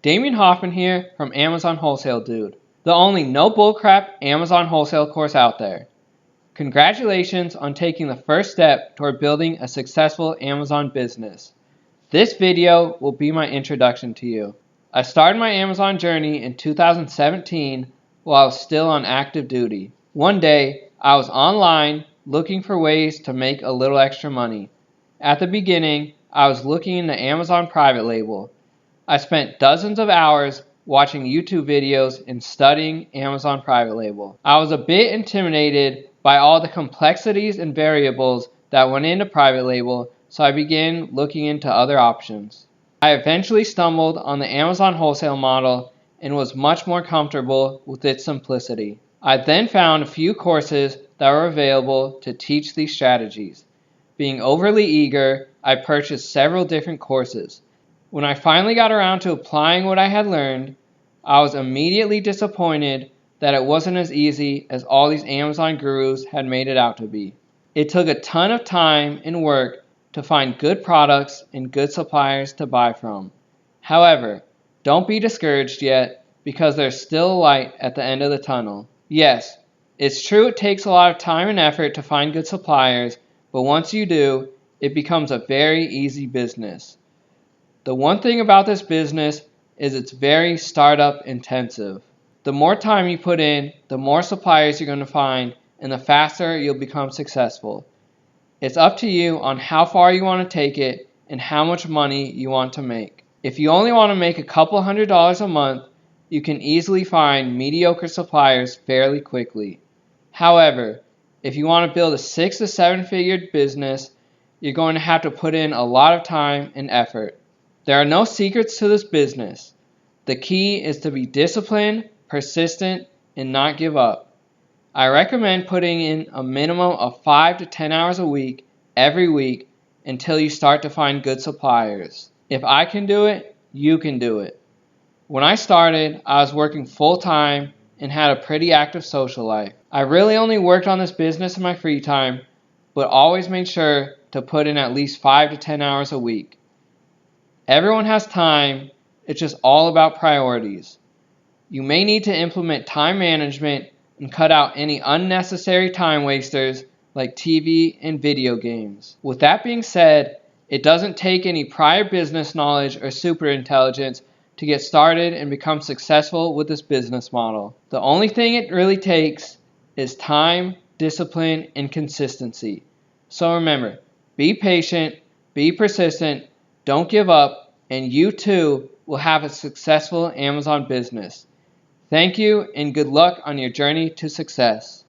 Damien Hoffman here from Amazon Wholesale Dude, the only no bullcrap Amazon Wholesale course out there. Congratulations on taking the first step toward building a successful Amazon business. This video will be my introduction to you. I started my Amazon journey in 2017 while I was still on active duty. One day, I was online looking for ways to make a little extra money. At the beginning, I was looking into Amazon private label. I spent dozens of hours watching YouTube videos and studying Amazon private label. I was a bit intimidated by all the complexities and variables that went into private label, so I began looking into other options. I eventually stumbled on the Amazon wholesale model and was much more comfortable with its simplicity. I then found a few courses that were available to teach these strategies. Being overly eager, I purchased several different courses. When I finally got around to applying what I had learned, I was immediately disappointed that it wasn't as easy as all these Amazon gurus had made it out to be. It took a ton of time and work to find good products and good suppliers to buy from. However, don't be discouraged yet, because there's still a light at the end of the tunnel. Yes, it's true it takes a lot of time and effort to find good suppliers, but once you do, it becomes a very easy business. The one thing about this business is it's very startup intensive. The more time you put in, the more suppliers you're going to find, and the faster you'll become successful. It's up to you on how far you want to take it and how much money you want to make. If you only want to make a couple $100s a month, you can easily find mediocre suppliers fairly quickly. However, if you want to build a 6 to 7 figure business, you're going to have to put in a lot of time and effort. There are no secrets to this business. The key is to be disciplined, persistent, and not give up. I recommend putting in a minimum of 5 to 10 hours a week, every week, until you start to find good suppliers. If I can do it, you can do it. When I started, I was working full-time and had a pretty active social life. I really only worked on this business in my free time, but always made sure to put in at least 5 to 10 hours a week. Everyone has time, it's just all about priorities. You may need to implement time management and cut out any unnecessary time wasters like TV and video games. With that being said, it doesn't take any prior business knowledge or super intelligence to get started and become successful with this business model. The only thing it really takes is time, discipline, and consistency. So remember, be patient, be persistent, don't give up, and you too will have a successful Amazon business. Thank you and good luck on your journey to success.